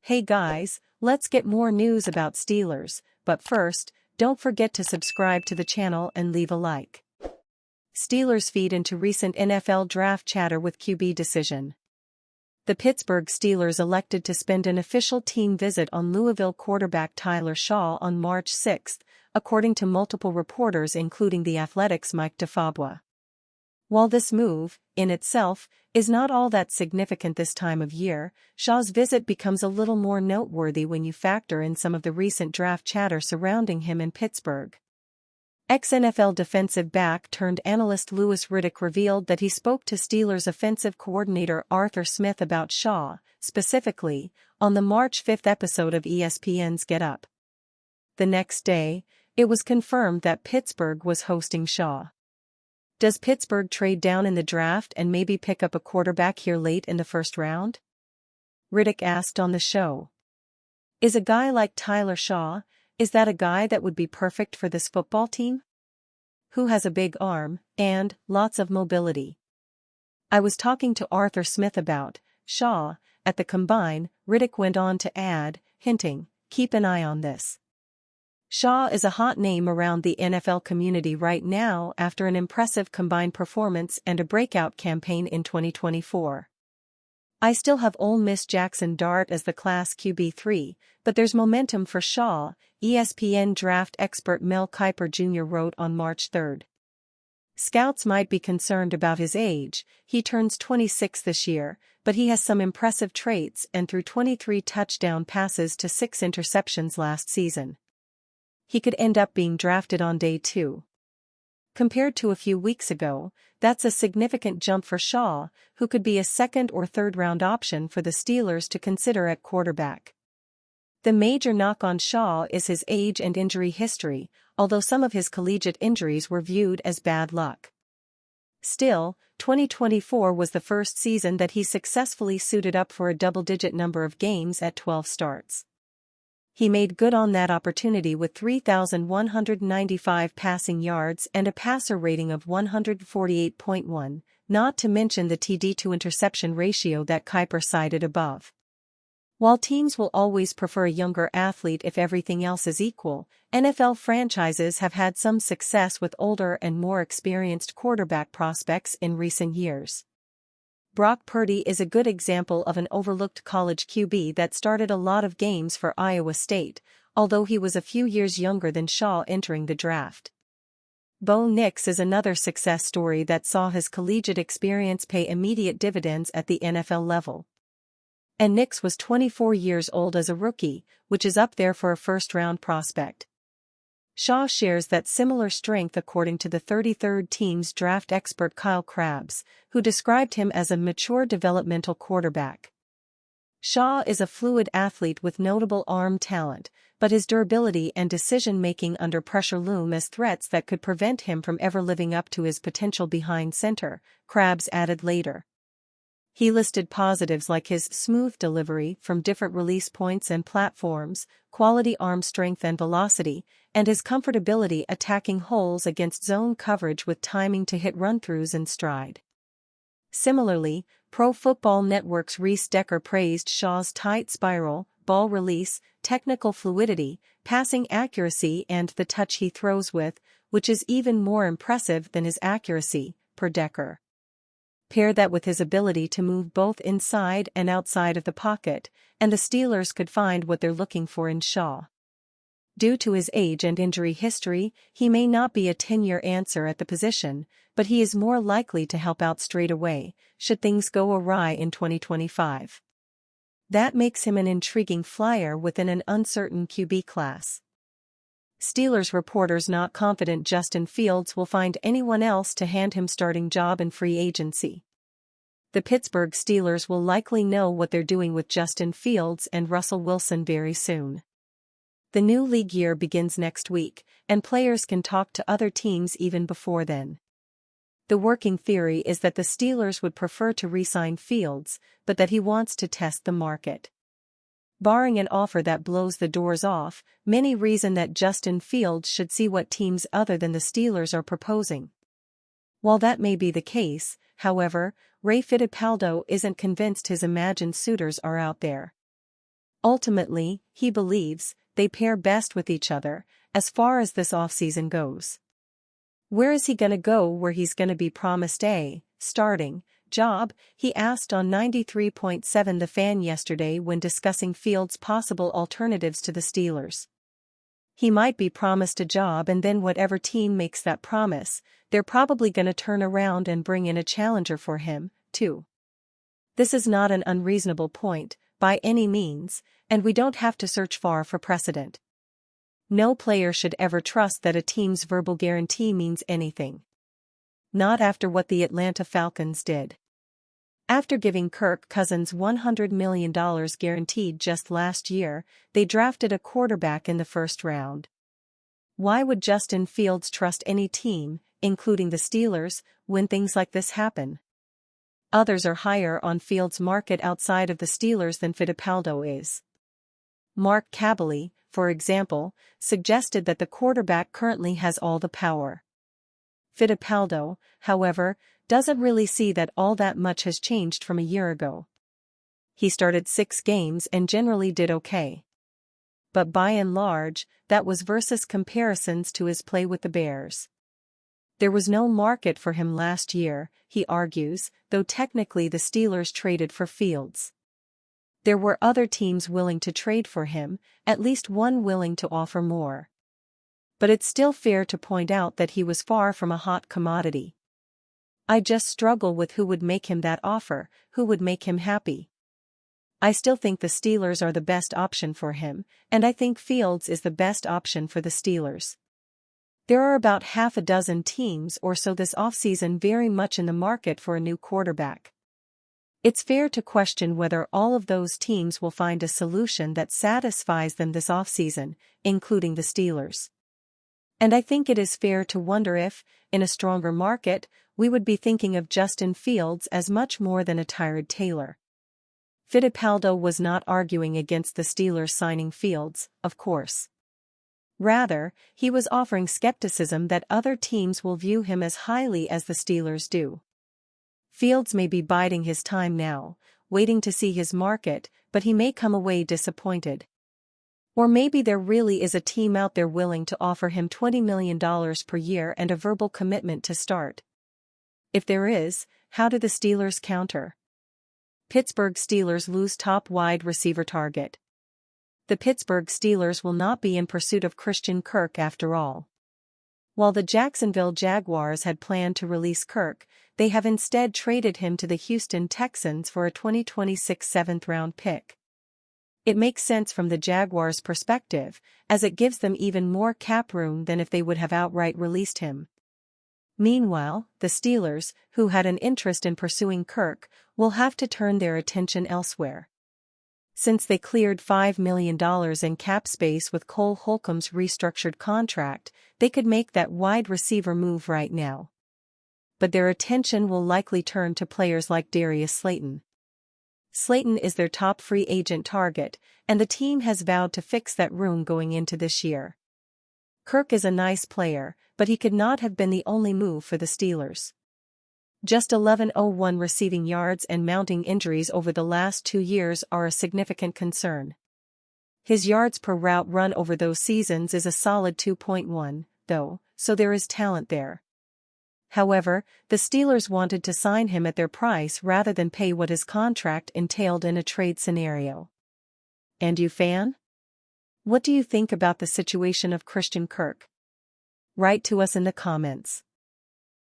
Hey guys, let's get more news about Steelers, but first, don't forget to subscribe to the channel and leave a like. Steelers feed into recent NFL draft chatter with QB decision. The Pittsburgh Steelers elected to spend an official team visit on Louisville quarterback Tyler Shaw on March 6, according to multiple reporters including The Athletic's Mike DeFabua. While this move, in itself, is not all that significant this time of year, Shaw's visit becomes a little more noteworthy when you factor in some of the recent draft chatter surrounding him in Pittsburgh. Ex-NFL defensive back turned analyst Louis Riddick revealed that he spoke to Steelers offensive coordinator Arthur Smith about Shaw, specifically, on the March 5 episode of ESPN's Get Up. The next day, it was confirmed that Pittsburgh was hosting Shaw. Does Pittsburgh trade down in the draft and maybe pick up a quarterback here late in the first round? Riddick asked on the show. Is a guy like Tyler Shaw, is that a guy that would be perfect for this football team? Who has a big arm, and lots of mobility? I was talking to Arthur Smith about Shaw at the Combine, Riddick went on to add, hinting, keep an eye on this. Shaw is a hot name around the NFL community right now after an impressive Combine performance and a breakout campaign in 2024. I still have Ole Miss Jackson Dart as the class QB3, but there's momentum for Shaw, ESPN draft expert Mel Kiper Jr. wrote on March 3. Scouts might be concerned about his age, he turns 26 this year, but he has some impressive traits and threw 23 touchdown passes to 6 interceptions last season. He could end up being drafted on day 2. Compared to a few weeks ago, that's a significant jump for Shaw, who could be a second or third round option for the Steelers to consider at quarterback. The major knock on Shaw is his age and injury history, although some of his collegiate injuries were viewed as bad luck. Still, 2024 was the first season that he successfully suited up for a double-digit number of games at 12 starts. He made good on that opportunity with 3,195 passing yards and a passer rating of 148.1, not to mention the TD to interception ratio that Kiper cited above. While teams will always prefer a younger athlete if everything else is equal, NFL franchises have had some success with older and more experienced quarterback prospects in recent years. Brock Purdy is a good example of an overlooked college QB that started a lot of games for Iowa State, although he was a few years younger than Shaw entering the draft. Bo Nix is another success story that saw his collegiate experience pay immediate dividends at the NFL level. And Nix was 24 years old as a rookie, which is up there for a first-round prospect. Shaw shares that similar strength according to the 33rd team's draft expert Kyle Krabs, who described him as a mature developmental quarterback. Shaw is a fluid athlete with notable arm talent, but his durability and decision-making under pressure loom as threats that could prevent him from ever living up to his potential behind center, Krabs added later. He listed positives like his smooth delivery from different release points and platforms, quality arm strength and velocity, and his comfortability attacking holes against zone coverage with timing to hit run-throughs in stride. Similarly, Pro Football Network's Reese Decker praised Shaw's tight spiral, ball release, technical fluidity, passing accuracy and the touch he throws with, which is even more impressive than his accuracy, per Decker. Pair that with his ability to move both inside and outside of the pocket, and the Steelers could find what they're looking for in Shaw. Due to his age and injury history, he may not be a 10-year answer at the position, but he is more likely to help out straight away, should things go awry in 2025. That makes him an intriguing flyer within an uncertain QB class. Steelers reporters not confident Justin Fields will find anyone else to hand him starting job in free agency. The Pittsburgh Steelers will likely know what they're doing with Justin Fields and Russell Wilson very soon. The new league year begins next week, and players can talk to other teams even before then. The working theory is that the Steelers would prefer to re-sign Fields, but that he wants to test the market. Barring an offer that blows the doors off, many reason that Justin Fields should see what teams other than the Steelers are proposing. While that may be the case, however, Ray Fittipaldo isn't convinced his imagined suitors are out there. Ultimately, he believes, they pair best with each other, as far as this offseason goes. Where is he gonna go where he's gonna be promised a starting job? He asked on 93.7 The Fan yesterday when discussing Fields' possible alternatives to the Steelers. He might be promised a job and then whatever team makes that promise, they're probably gonna turn around and bring in a challenger for him, too. This is not an unreasonable point, by any means, and we don't have to search far for precedent. No player should ever trust that a team's verbal guarantee means anything. Not after what the Atlanta Falcons did. After giving Kirk Cousins $100 million guaranteed just last year, they drafted a quarterback in the first round. Why would Justin Fields trust any team, including the Steelers, when things like this happen? Others are higher on Fields' market outside of the Steelers than Fittipaldo is. Mark Kaboly, for example, suggested that the quarterback currently has all the power. Fittipaldo, however, doesn't really see that all that much has changed from a year ago. He started 6 games and generally did okay. But by and large, that was versus comparisons to his play with the Bears. There was no market for him last year, he argues, though technically the Steelers traded for Fields. There were other teams willing to trade for him, at least one willing to offer more. But it's still fair to point out that he was far from a hot commodity. I just struggle with who would make him that offer, who would make him happy. I still think the Steelers are the best option for him, and I think Fields is the best option for the Steelers. There are about half a dozen teams or so this offseason very much in the market for a new quarterback. It's fair to question whether all of those teams will find a solution that satisfies them this offseason, including the Steelers. And I think it is fair to wonder if, in a stronger market, we would be thinking of Justin Fields as much more than a Tyrod Taylor. Fittipaldo was not arguing against the Steelers signing Fields, of course. Rather, he was offering skepticism that other teams will view him as highly as the Steelers do. Fields may be biding his time now, waiting to see his market, but he may come away disappointed. Or maybe there really is a team out there willing to offer him $20 million per year and a verbal commitment to start. If there is, how do the Steelers counter? Pittsburgh Steelers lose top wide receiver target. The Pittsburgh Steelers will not be in pursuit of Christian Kirk after all. While the Jacksonville Jaguars had planned to release Kirk, they have instead traded him to the Houston Texans for a 2026 7th-round pick. It makes sense from the Jaguars' perspective, as it gives them even more cap room than if they would have outright released him. Meanwhile, the Steelers, who had an interest in pursuing Kirk, will have to turn their attention elsewhere. Since they cleared $5 million in cap space with Cole Holcomb's restructured contract, they could make that wide receiver move right now. But their attention will likely turn to players like Darius Slayton. Slayton is their top free agent target, and the team has vowed to fix that room going into this year. Kirk is a nice player, but he could not have been the only move for the Steelers. Just 1101 receiving yards and mounting injuries over the last 2 years are a significant concern. His yards per route run over those seasons is a solid 2.1, though, so there is talent there. However, the Steelers wanted to sign him at their price rather than pay what his contract entailed in a trade scenario. And you fan? What do you think about the situation of Christian Kirk? Write to us in the comments.